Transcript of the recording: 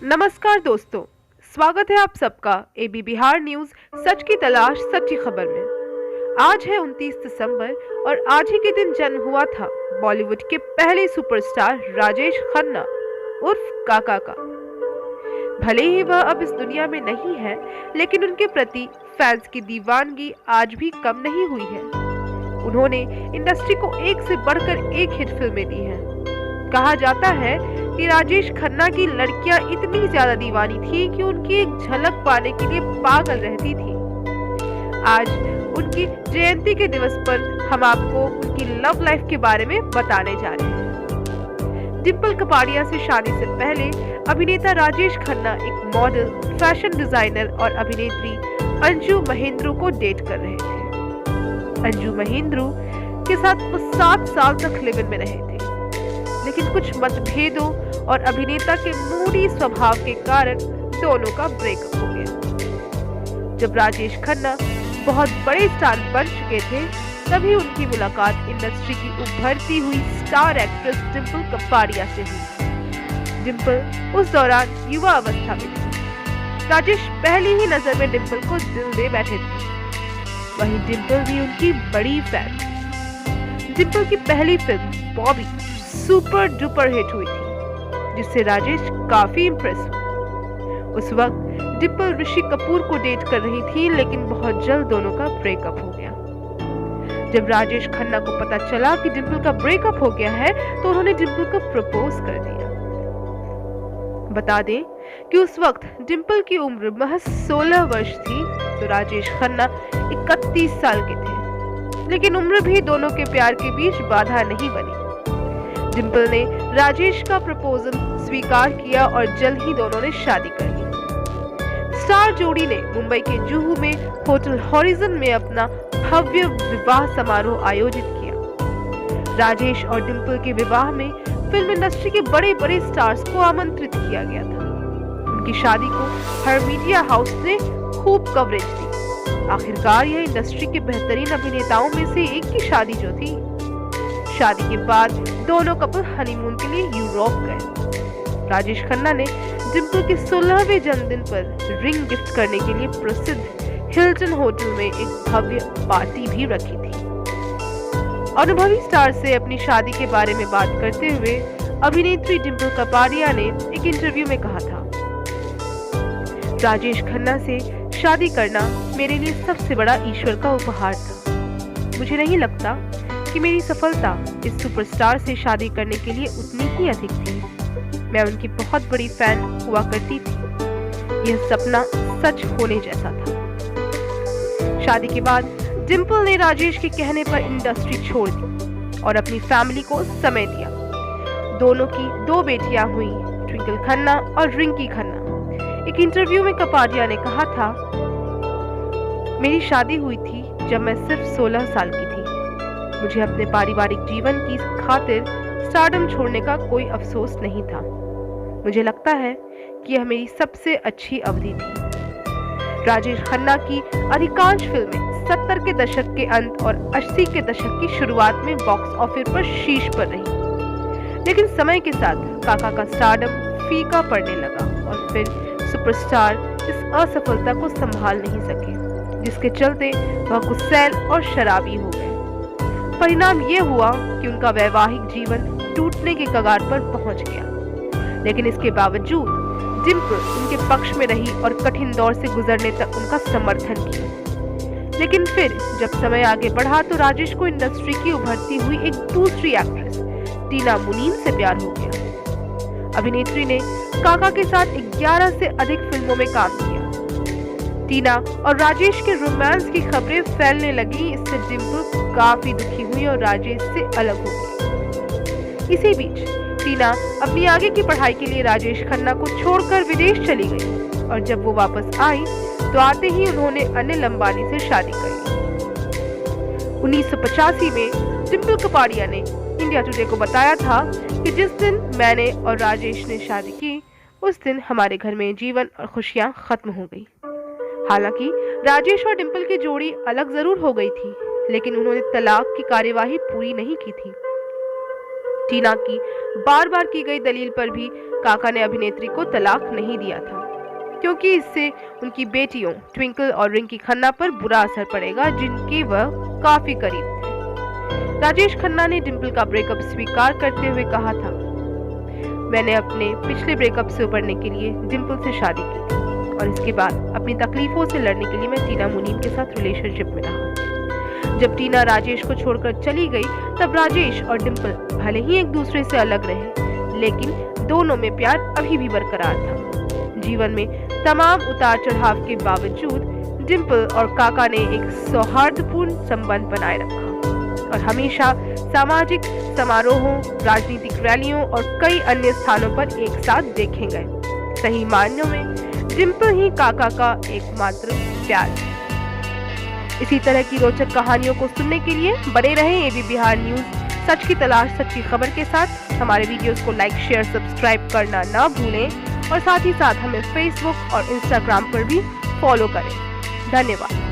नमस्कार दोस्तों, स्वागत है आप सबका एबी बिहार न्यूज सच की तलाश सच्ची खबर में। आज है 29 दिसंबर और आज ही के दिन जन्म हुआ था बॉलीवुड के पहले सुपरस्टार राजेश खन्ना उर्फ काका का। भले ही वह अब इस दुनिया में नहीं है, लेकिन उनके प्रति फैंस की दीवानगी आज भी कम नहीं हुई है। उन्होंने इंडस्ट्री को एक से बढ़कर एक हिट फिल्में दी हैं। कहा जाता है कि राजेश खन्ना की लड़कियां इतनी ज्यादा दीवानी थी कि उनकी एक झलक पाने के लिए पागल रहती थी। आज उनकी जयंती के दिवस पर हम आपको उनकी लव लाइफ के बारे में बताने जा रहे हैं। डिंपल कपाड़िया से शादी से पहले अभिनेता राजेश खन्ना एक मॉडल, फैशन डिजाइनर और अभिनेत्री अंजू महेंद्रू को डेट कर रहे थे। अंजू महेंद्रू के साथ वो 7 साल तक लिव इन में रहे थे, लेकिन कुछ मतभेदों और अभिनेता के मूडी स्वभाव के कारण दोनों का ब्रेकअप हो गया। जब राजेश खन्ना बहुत बड़े स्टार बन चुके थे, तभी उनकी मुलाकात इंडस्ट्री की उभरती हुई स्टार एक्ट्रेस डिंपल कपाड़िया से हुई। डिंपल उस दौरान युवा अवस्था में थी। राजेश पहली ही नजर में डिंपल को दिल दे बैठे थे। वहीं डिंपल भी उनकी बड़ी फैन थी। डिंपल की पहली film Bobby super duper hit हुई थी, जिससे राजेश काफी इंप्रेस हुए। उस वक्त डिंपल ऋषि कपूर को डेट कर रही थी, लेकिन बहुत जल्द दोनों का ब्रेकअप हो गया। जब राजेश खन्ना को पता चला कि डिंपल का ब्रेकअप हो गया है, तो उन्होंने डिंपल को प्रपोज कर दिया। बता दें कि उस वक्त डिंपल की उम्र महज 16 वर्ष थी, तो राजेश खन्ना 31 साल के थे। लेकिन उम्र भी दोनों के प्यार के बीच बाधा नहीं बनी। डिंपल ने राजेश का प्रपोजल स्वीकार किया और जल्द ही दोनों ने शादी कर ली। स्टार जोड़ी ने मुंबई के जुहू में होटल हॉरिजन में अपना भव्य विवाह समारोह आयोजित किया। राजेश और डिंपल के विवाह में फिल्म इंडस्ट्री के बड़े बड़े स्टार्स को आमंत्रित किया गया था। उनकी शादी को हर मीडिया हाउस ने खूब कवरेज दी। आखिरकार यह इंडस्ट्री के बेहतरीन अभिनेताओं में से एक की शादी जो थी। शादी के बाद दोनों कपल हनीमून के लिए यूरोप गए। राजेश खन्ना ने डिंपल के 16वें जन्मदिन पर रिंग गिफ्ट करने के लिए प्रसिद्ध हिल्टन होटल में एक भव्य पार्टी भी रखी थी। अनुभवी स्टार से अपनी शादी के बारे में बात करते हुए अभिनेत्री डिंपल कपाड़िया ने एक इंटरव्यू में कहा था, राजेश खन्ना से शादी करना मेरे लिए सबसे बड़ा ईश्वर का उपहार था। मुझे नहीं लगता कि मेरी सफलता इस सुपरस्टार से शादी करने के लिए उतनी ही अधिक थी। मैं उनकी बहुत बड़ी फैन हुआ करती थी। यह सपना सच होने जैसा था। शादी के बाद डिंपल ने राजेश के कहने पर इंडस्ट्री छोड़ दी और अपनी फैमिली को समय दिया। दोनों की 2 बेटियां हुई, ट्विंकल खन्ना और रिंकी खन्ना। एक इंटरव्यू में कपाड़िया ने कहा था, मेरी शादी हुई थी जब मैं सिर्फ 16 साल की थी। मुझे अपने पारिवारिक जीवन की खातिर स्टारडम छोड़ने का कोई अफसोस नहीं था। मुझे लगता है कि यह मेरी सबसे अच्छी अवधि थी। राजेश खन्ना की अधिकांश फिल्में 70 के दशक के अंत और 80 के दशक की शुरुआत में बॉक्स ऑफिस पर शीर्ष पर रही। लेकिन समय के साथ काका का स्टारडम फीका पड़ने लगा और फिर सुपरस्टार इस असफलता को संभाल नहीं सके, जिसके चलते वह गुस्सैल और शराबी हो गए। परिणाम ये हुआ कि उनका वैवाहिक जीवन टूटने के कगार पर पहुंच गया। लेकिन इसके बावजूद डिंपल उनके पक्ष में रही और कठिन दौर से गुजरने तक उनका समर्थन किया। लेकिन फिर जब समय आगे बढ़ा तो राजेश को इंडस्ट्री की उभरती हुई एक दूसरी एक्ट्रेस टीना मुनीम से प्यार हो गया। अभिनेत्री ने काका के साथ 11 से अधिक फिल्मों में काम किया। टीना और राजेश के रोमांस की खबरें फैलने लगी। इससे डिंपल काफी दुखी हुई और राजेश से अलग हो गई। इसी बीच टीना अपनी आगे की पढ़ाई के लिए राजेश खन्ना को छोड़कर विदेश चली गई और जब वो वापस आई तो आते ही उन्होंने अनिल अंबानी से शादी कर ली। 1985 में डिंपल कपाड़िया ने इंडिया टुडे को बताया था कि जिस दिन मैंने और राजेश ने शादी की, उस दिन हमारे घर में जीवन और खुशियां खत्म हो गई। हालांकि राजेश और डिंपल की जोड़ी अलग जरूर हो गई थी, लेकिन उन्होंने तलाक की कार्यवाही पूरी नहीं की थी। टीना की बार बार की गई दलील पर भी काका ने अभिनेत्री को तलाक नहीं दिया था, क्योंकि इससे उनकी बेटियों ट्विंकल और रिंकी खन्ना पर बुरा असर पड़ेगा, जिनके वह काफी करीब थे। राजेश खन्ना ने डिंपल का ब्रेकअप स्वीकार करते हुए कहा था, मैंने अपने पिछले ब्रेकअप से उबरने के लिए डिंपल से शादी की थी और इसके बाद अपनी तकलीफों से लड़ने के लिए मैं टीना मुनीम के साथ रिलेशनशिप में रहा। जब टीना राजेश को छोड़कर चली गई, तब राजेश और डिंपल भले ही एक दूसरे से अलग रहे, लेकिन दोनों में प्यार अभी भी बरकरार था। जीवन में तमाम उतार चढ़ाव के बावजूद डिंपल और काका ने एक सौहार्दपूर्ण संबंध बनाए रखा और हमेशा सामाजिक समारोहों, राजनीतिक रैलियों और कई अन्य स्थानों पर एक साथ देखे गए। सही मायनों में डिंपल ही काका का एकमात्र प्यार है। इसी तरह की रोचक कहानियों को सुनने के लिए बने रहें एबी बिहार न्यूज सच की तलाश सच्ची खबर के साथ। हमारे वीडियोस को लाइक, शेयर, सब्सक्राइब करना ना भूलें और साथ ही साथ हमें फेसबुक और इंस्टाग्राम पर भी फॉलो करें। धन्यवाद।